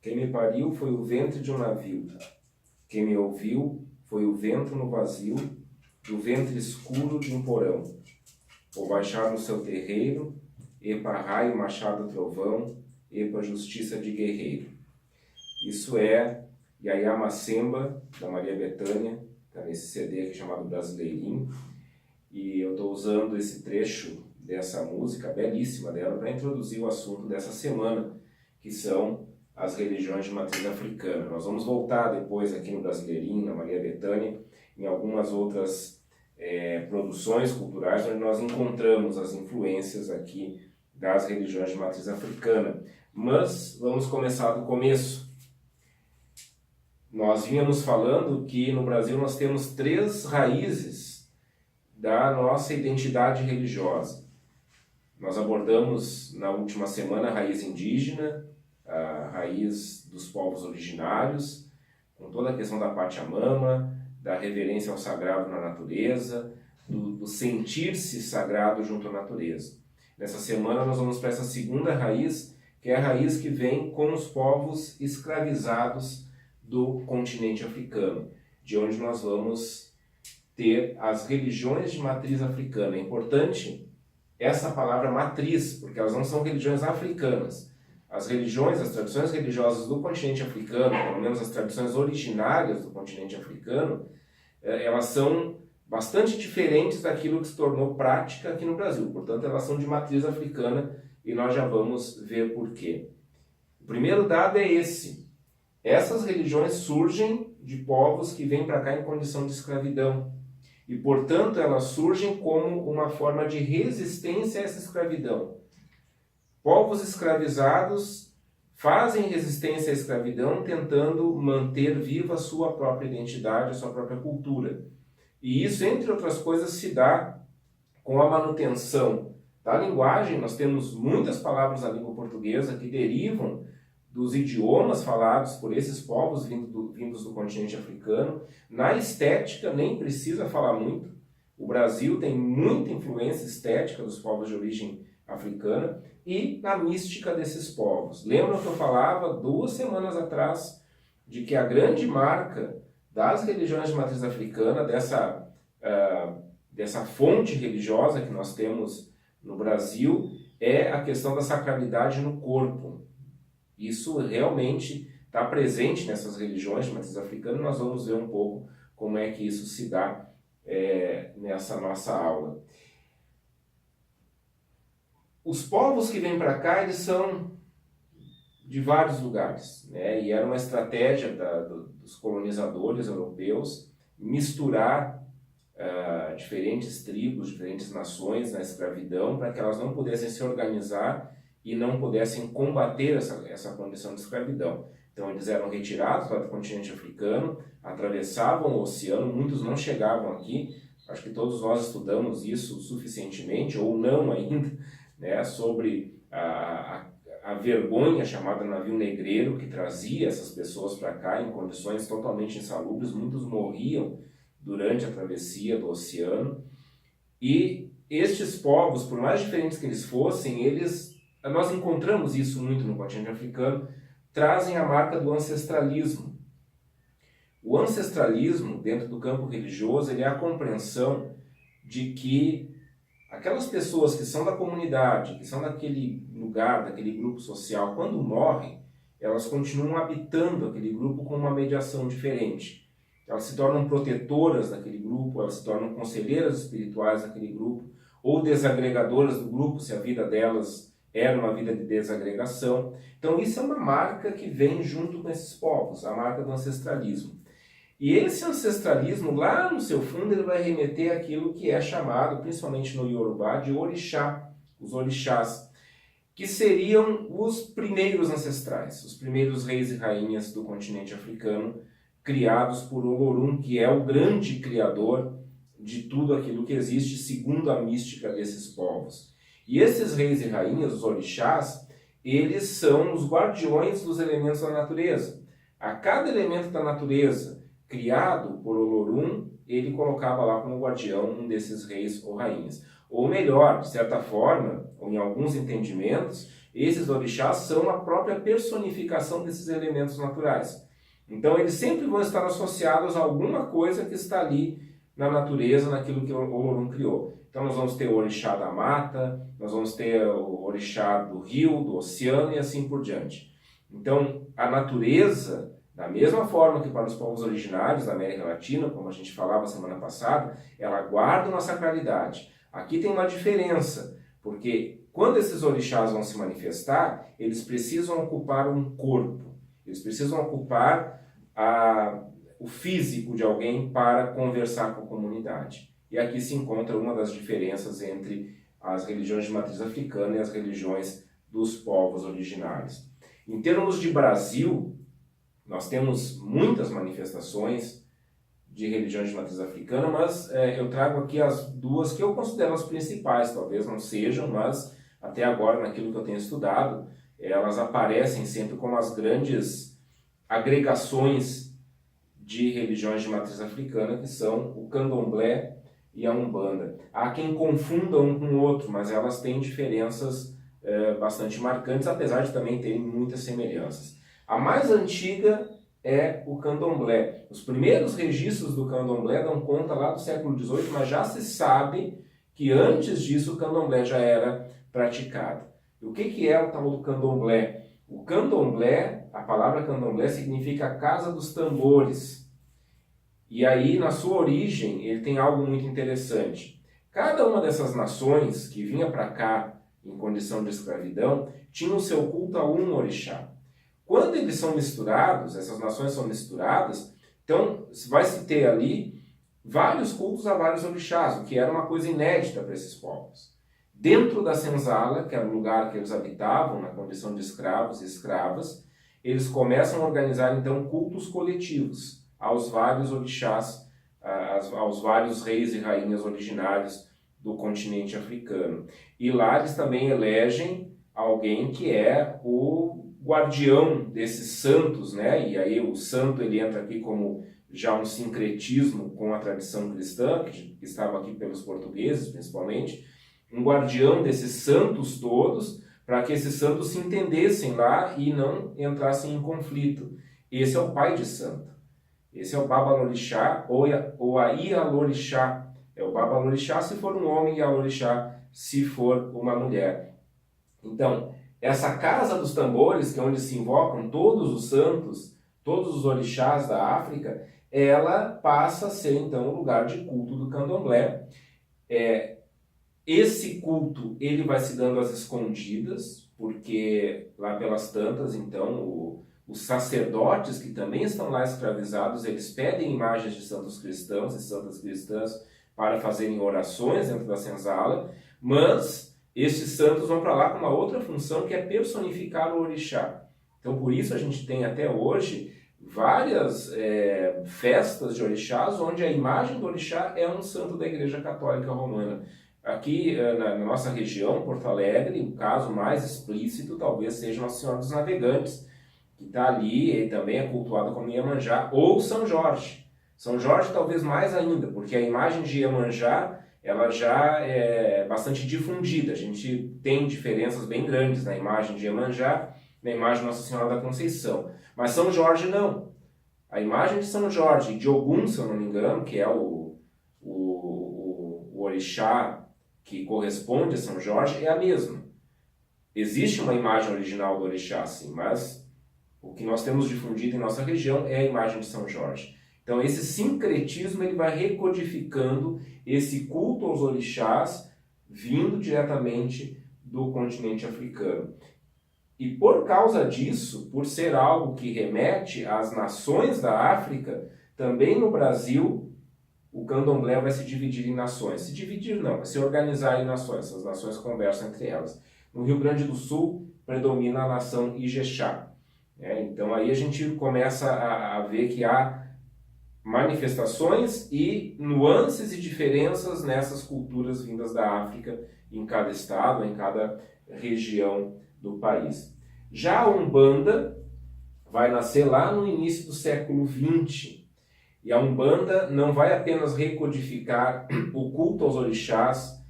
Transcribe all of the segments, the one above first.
Quem me pariu foi o ventre de um navio. Quem me ouviu foi o vento no vazio, do ventre escuro de um porão. Vou baixar no seu terreiro, epa raio, machado, trovão, epa justiça de guerreiro. Isso é Yaya Macemba, da Maria Bethânia, está nesse CD aqui chamado Brasileirinho. E eu estou usando esse trecho dessa música belíssima dela para introduzir o assunto dessa semana, que são as religiões de matriz africana. Nós vamos voltar depois aqui no Brasileirinho, na Maria Bethânia, em algumas outras produções culturais onde nós encontramos as influências aqui das religiões de matriz africana. Mas vamos começar do começo. Nós vínhamos falando que no Brasil nós temos 3 raízes da nossa identidade religiosa. Nós abordamos na última semana a raiz indígena, a raiz dos povos originários, com toda a questão da Pachamama, da reverência ao sagrado na natureza, do sentir-se sagrado junto à natureza. Nessa semana nós vamos para essa segunda raiz, que é a raiz que vem com os povos escravizados do continente africano, de onde nós vamos ter as religiões de matriz africana. É importante essa palavra matriz, porque elas não são religiões africanas. As religiões, as tradições religiosas do continente africano, pelo menos as tradições originárias do continente africano, elas são bastante diferentes daquilo que se tornou prática aqui no Brasil. Portanto, elas são de matriz africana e nós já vamos ver por quê. O primeiro dado é esse. Essas religiões surgem de povos que vêm para cá em condição de escravidão. E, portanto, elas surgem como uma forma de resistência a essa escravidão. Povos escravizados fazem resistência à escravidão tentando manter viva a sua própria identidade, a sua própria cultura. E isso, entre outras coisas, se dá com a manutenção da linguagem. Nós temos muitas palavras da língua portuguesa que derivam dos idiomas falados por esses povos vindos do continente africano. Na estética, nem precisa falar muito. O Brasil tem muita influência estética dos povos de origem africana e na mística desses povos. Lembram que eu falava 2 semanas atrás de que a grande marca das religiões de matriz africana, dessa fonte religiosa que nós temos no Brasil, é a questão da sacralidade no corpo. Isso realmente está presente nessas religiões de matriz africana. Nós vamos ver um pouco como é que isso se dá nessa nossa aula. Os povos que vêm para cá, eles são de vários lugares, né? E era uma estratégia dos colonizadores europeus misturar diferentes tribos, diferentes nações na escravidão para que elas não pudessem se organizar e não pudessem combater essa condição de escravidão. Então eles eram retirados lá do continente africano, atravessavam o oceano, muitos não chegavam aqui. Acho que todos nós estudamos isso suficientemente, ou não ainda, né, sobre a vergonha chamada navio negreiro que trazia essas pessoas para cá em condições totalmente insalubres. Muitos morriam durante a travessia do oceano. E estes povos, por mais diferentes que eles fossem, nós encontramos isso muito no continente africano, trazem a marca do ancestralismo. O ancestralismo, dentro do campo religioso, ele é a compreensão de que aquelas pessoas que são da comunidade, que são daquele lugar, daquele grupo social, quando morrem, elas continuam habitando aquele grupo com uma mediação diferente. Elas se tornam protetoras daquele grupo, elas se tornam conselheiras espirituais daquele grupo, ou desagregadoras do grupo, se a vida delas era uma vida de desagregação. Então isso é uma marca que vem junto com esses povos, a marca do ancestralismo. E esse ancestralismo, lá no seu fundo, ele vai remeter àquilo que é chamado, principalmente no Yorubá, de orixá, os orixás, que seriam os primeiros ancestrais, os primeiros reis e rainhas do continente africano, criados por Olorum, que é o grande criador de tudo aquilo que existe, segundo a mística desses povos. E esses reis e rainhas, os orixás, eles são os guardiões dos elementos da natureza. A cada elemento da natureza criado por Olorum, ele colocava lá como guardião um desses reis ou rainhas. Ou melhor, de certa forma, ou em alguns entendimentos, Esses orixás são a própria personificação desses elementos naturais. Então eles sempre vão estar associados a alguma coisa que está ali na natureza, naquilo que o Olorum criou. Então nós vamos ter o orixá da mata, nós vamos ter o orixá do rio, do oceano e assim por diante. Então a natureza, da mesma forma que para os povos originários da América Latina, como a gente falava semana passada, ela guarda uma sacralidade. Aqui tem uma diferença, porque quando esses orixás vão se manifestar, eles precisam ocupar um corpo, eles precisam ocupar o físico de alguém para conversar com a comunidade. E aqui se encontra uma das diferenças entre as religiões de matriz africana e as religiões dos povos originários. Em termos de Brasil, nós temos muitas manifestações de religiões de matriz africana, mas eu trago aqui as duas que eu considero as principais, talvez não sejam, mas até agora, naquilo que eu tenho estudado, elas aparecem sempre como as grandes agregações de religiões de matriz africana, que são o candomblé e a umbanda. Há quem confunda um com o outro, mas elas têm diferenças bastante marcantes, apesar de também terem muitas semelhanças. A mais antiga é o candomblé. Os primeiros registros do candomblé dão conta lá do século XVIII, mas já se sabe que antes disso o candomblé já era praticado. E o que é o tal do candomblé? O candomblé, a palavra candomblé significa casa dos tambores. E aí, na sua origem, ele tem algo muito interessante. Cada uma dessas nações que vinha para cá em condição de escravidão tinha o seu culto a um orixá. Quando eles são misturados, essas nações são misturadas, então vai se ter ali vários cultos a vários orixás, o que era uma coisa inédita para esses povos. Dentro da senzala, que era o lugar que eles habitavam, na condição de escravos e escravas, eles começam a organizar então cultos coletivos aos vários orixás, aos vários reis e rainhas originários do continente africano. E lá eles também elegem alguém que é o guardião desses santos, né? E aí o santo ele entra aqui como já um sincretismo com a tradição cristã, que estava aqui pelos portugueses principalmente, um guardião desses santos todos, para que esses santos se entendessem lá e não entrassem em conflito. Esse é o pai de santo. Esse é o Babalorixá ou a Ialorixá. É o Babalorixá se for um homem e a Orixá se for uma mulher. Então, essa casa dos tambores, que é onde se invocam todos os santos, todos os orixás da África, ela passa a ser então o lugar de culto do candomblé. Esse culto ele vai se dando às escondidas, porque lá pelas tantas, então, os sacerdotes que também estão lá escravizados, eles pedem imagens de santos cristãos e santas cristãs para fazerem orações dentro da senzala, mas esses santos vão para lá com uma outra função, que é personificar o orixá. Então, por isso a gente tem até hoje várias festas de orixás, onde a imagem do orixá é um santo da Igreja Católica Romana. Aqui na nossa região, Porto Alegre, o caso mais explícito talvez seja Nossa Senhora dos Navegantes, que está ali e também é cultuada como Iemanjá, ou São Jorge. São Jorge talvez mais ainda, porque a imagem de Iemanjá ela já é bastante difundida. A gente tem diferenças bem grandes na imagem de Iemanjá, na imagem de Nossa Senhora da Conceição. Mas São Jorge não. A imagem de São Jorge e de Ogum, se eu não me engano, que é o orixá que corresponde a São Jorge, é a mesma. Existe uma imagem original do orixá, sim, mas o que nós temos difundido em nossa região é a imagem de São Jorge. Então esse sincretismo ele vai recodificando esse culto aos orixás vindo diretamente do continente africano. E por causa disso, por ser algo que remete às nações da África, também no Brasil o candomblé vai se dividir em nações. Se dividir não, vai se organizar em nações. Essas nações conversam entre elas. No Rio Grande do Sul predomina a nação Ijexá. Então aí a gente começa a ver que há manifestações e nuances e diferenças nessas culturas vindas da África em cada estado, em cada região do país. Já a Umbanda vai nascer lá no início do século XX. E a Umbanda não vai apenas recodificar o culto aos orixás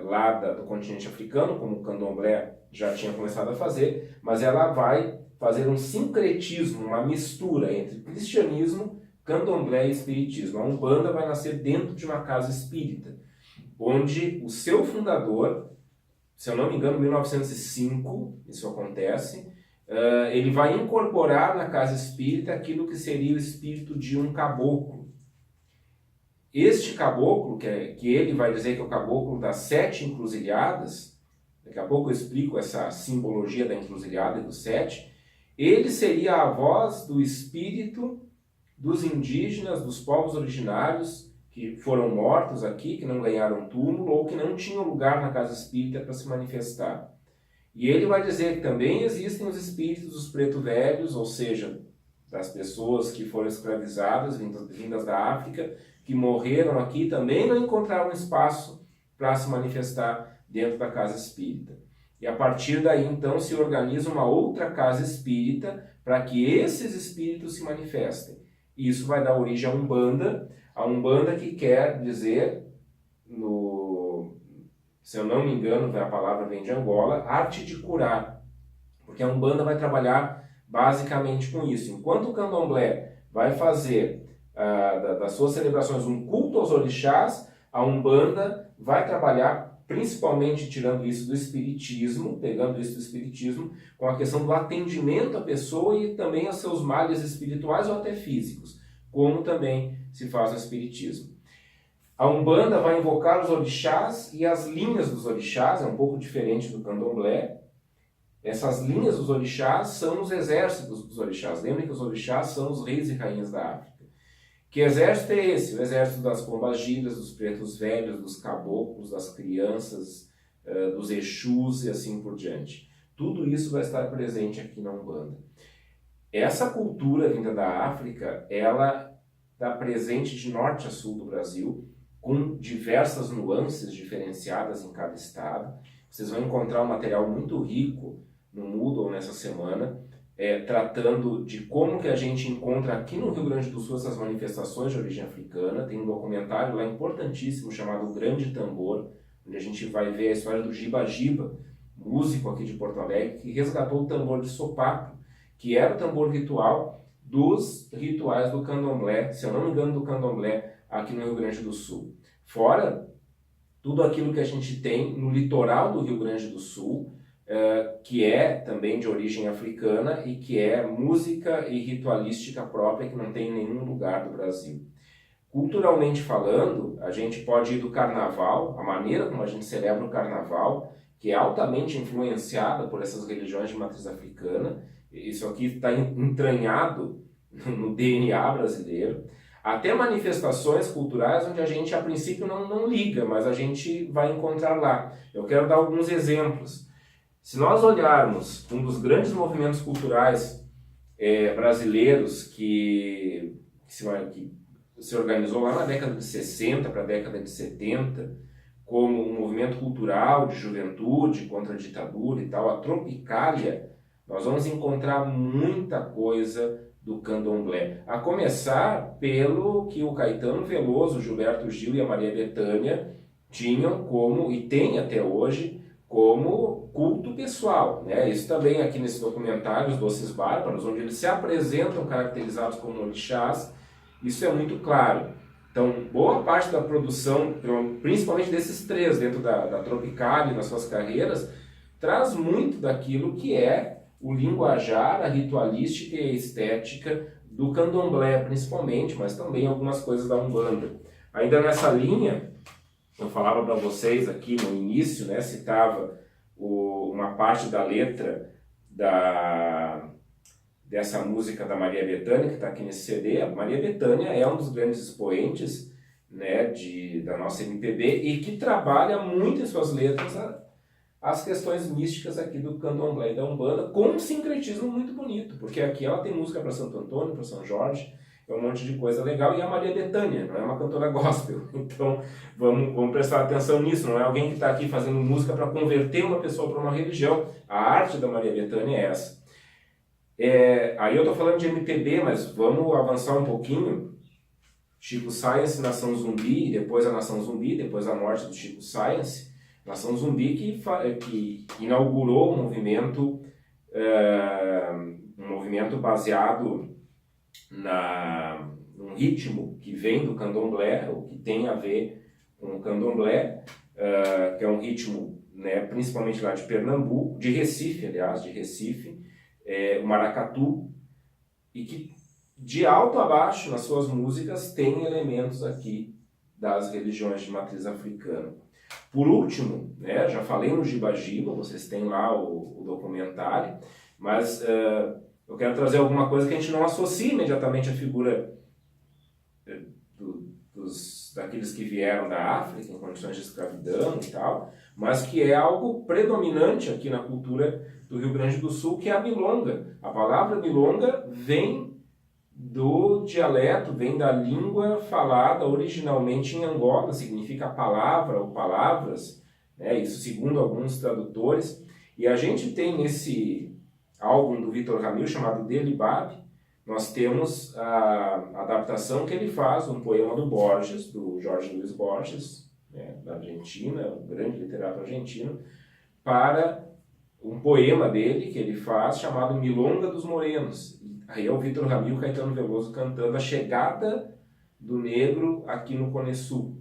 lá do continente africano, como o candomblé já tinha começado a fazer, mas ela vai fazer um sincretismo, uma mistura entre cristianismo, candomblé e espiritismo. A Umbanda vai nascer dentro de uma casa espírita, onde o seu fundador, se eu não me engano, em 1905, isso acontece, ele vai incorporar na casa espírita aquilo que seria o espírito de um caboclo. Este caboclo, que ele vai dizer que é o caboclo das 7 encruzilhadas, daqui a pouco eu explico essa simbologia da encruzilhada e do 7, ele seria a voz do espírito dos indígenas, dos povos originários, que foram mortos aqui, que não ganharam túmulo ou que não tinham lugar na casa espírita para se manifestar. E ele vai dizer que também existem os espíritos dos preto velhos, ou seja, das pessoas que foram escravizadas, vindas da África, que morreram aqui, também não encontraram espaço para se manifestar dentro da casa espírita. E a partir daí, então, se organiza uma outra casa espírita para que esses espíritos se manifestem. Isso vai dar origem à Umbanda que quer dizer, se eu não me engano, a palavra vem de Angola, arte de curar. Porque a Umbanda vai trabalhar basicamente com isso. Enquanto o candomblé vai fazer das suas celebrações um culto aos orixás, a Umbanda vai trabalhar, principalmente tirando isso do espiritismo, pegando isso do espiritismo, com a questão do atendimento à pessoa e também aos seus males espirituais ou até físicos, como também se faz no espiritismo. A Umbanda vai invocar os orixás e as linhas dos orixás, é um pouco diferente do candomblé. Essas linhas dos orixás são os exércitos dos orixás. Lembrem que os orixás são os reis e rainhas da África. Que exército é esse? O exército das pombagiras, dos pretos velhos, dos caboclos, das crianças, dos exus e assim por diante. Tudo isso vai estar presente aqui na Umbanda. Essa cultura vinda da África, ela está presente de norte a sul do Brasil, com diversas nuances diferenciadas em cada estado. Vocês vão encontrar um material muito rico no Moodle nessa semana, tratando de como que a gente encontra aqui no Rio Grande do Sul essas manifestações de origem africana. Tem um documentário lá importantíssimo chamado O Grande Tambor, onde a gente vai ver a história do Giba Giba, músico aqui de Porto Alegre, que resgatou o tambor de sopapo, que era o tambor ritual dos rituais do candomblé, se eu não me engano, do candomblé aqui no Rio Grande do Sul. Fora tudo aquilo que a gente tem no litoral do Rio Grande do Sul, que é também de origem africana e que é música e ritualística própria que não tem em nenhum lugar do Brasil. Culturalmente falando, a gente pode ir do carnaval, a maneira como a gente celebra o carnaval, que é altamente influenciada por essas religiões de matriz africana. Isso aqui está entranhado no DNA brasileiro. Até manifestações culturais onde a gente a princípio não liga, mas a gente vai encontrar lá. Eu quero dar alguns exemplos. Se nós olharmos um dos grandes movimentos culturais brasileiros que se organizou lá na década de 60 para a década de 70, como um movimento cultural de juventude contra a ditadura e tal, a Tropicália, nós vamos encontrar muita coisa do candomblé. A começar pelo que o Caetano Veloso, o Gilberto Gil e a Maria Bethânia tinham como, e tem até hoje, como culto pessoal, né? Isso também aqui nesse documentário, Os Doces Bárbaros, onde eles se apresentam caracterizados como orixás, isso é muito claro. Então, boa parte da produção, principalmente desses três, dentro da Tropicália e nas suas carreiras, traz muito daquilo que é o linguajar, a ritualística e a estética do candomblé, principalmente, mas também algumas coisas da Umbanda. Ainda nessa linha, eu falava para vocês aqui no início, né, citava uma parte da letra dessa música da Maria Bethânia, que está aqui nesse CD. A Maria Bethânia é um dos grandes expoentes, né, da nossa MPB e que trabalha muito em suas letras as questões místicas aqui do candomblé e da Umbanda, com um sincretismo muito bonito, porque aqui ela tem música para Santo Antônio, para São Jorge, é um monte de coisa legal, e a Maria Bethânia não é uma cantora gospel, então vamos prestar atenção nisso, não é alguém que está aqui fazendo música para converter uma pessoa para uma religião. A arte da Maria Bethânia é essa. Aí eu estou falando de MPB, mas vamos avançar um pouquinho. Chico Science, Nação Zumbi, depois a Nação Zumbi, depois a morte do Chico Science. Nação Zumbi que inaugurou um movimento baseado num ritmo que vem do candomblé, ou que tem a ver com o candomblé, que é um ritmo, né, principalmente lá de Pernambuco, de Recife, aliás, o maracatu, e que de alto a baixo nas suas músicas tem elementos aqui das religiões de matriz africana. Por último, né, já falei no Giba Giba, vocês têm lá o documentário, mas eu quero trazer alguma coisa que a gente não associa imediatamente à figura daqueles que vieram da África em condições de escravidão e tal, mas que é algo predominante aqui na cultura do Rio Grande do Sul, que é a milonga. A palavra milonga vem do dialeto, vem da língua falada originalmente em Angola, significa palavra ou palavras, né? Isso segundo alguns tradutores. E a gente tem nesse álbum do Vitor Ramil, chamado Delibab, nós temos a adaptação que ele faz, um poema do Borges, do Jorge Luiz Borges, né, da Argentina, um grande literato argentino, para um poema dele que ele faz chamado Milonga dos Morenos. Aí é o Vitor Ramil e o Caetano Veloso cantando a chegada do negro aqui no Cone Sul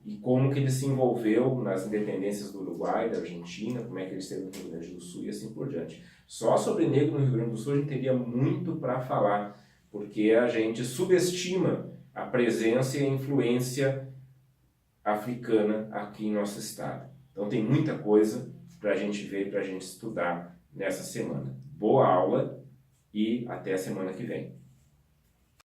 e como que ele se envolveu nas independências do Uruguai, da Argentina, como é que ele esteve no Rio Grande do Sul e assim por diante. Só sobre negro no Rio Grande do Sul a gente teria muito para falar, porque a gente subestima a presença e a influência africana aqui em nosso estado. Então tem muita coisa para a gente ver, para a gente estudar nessa semana. Boa aula e até a semana que vem.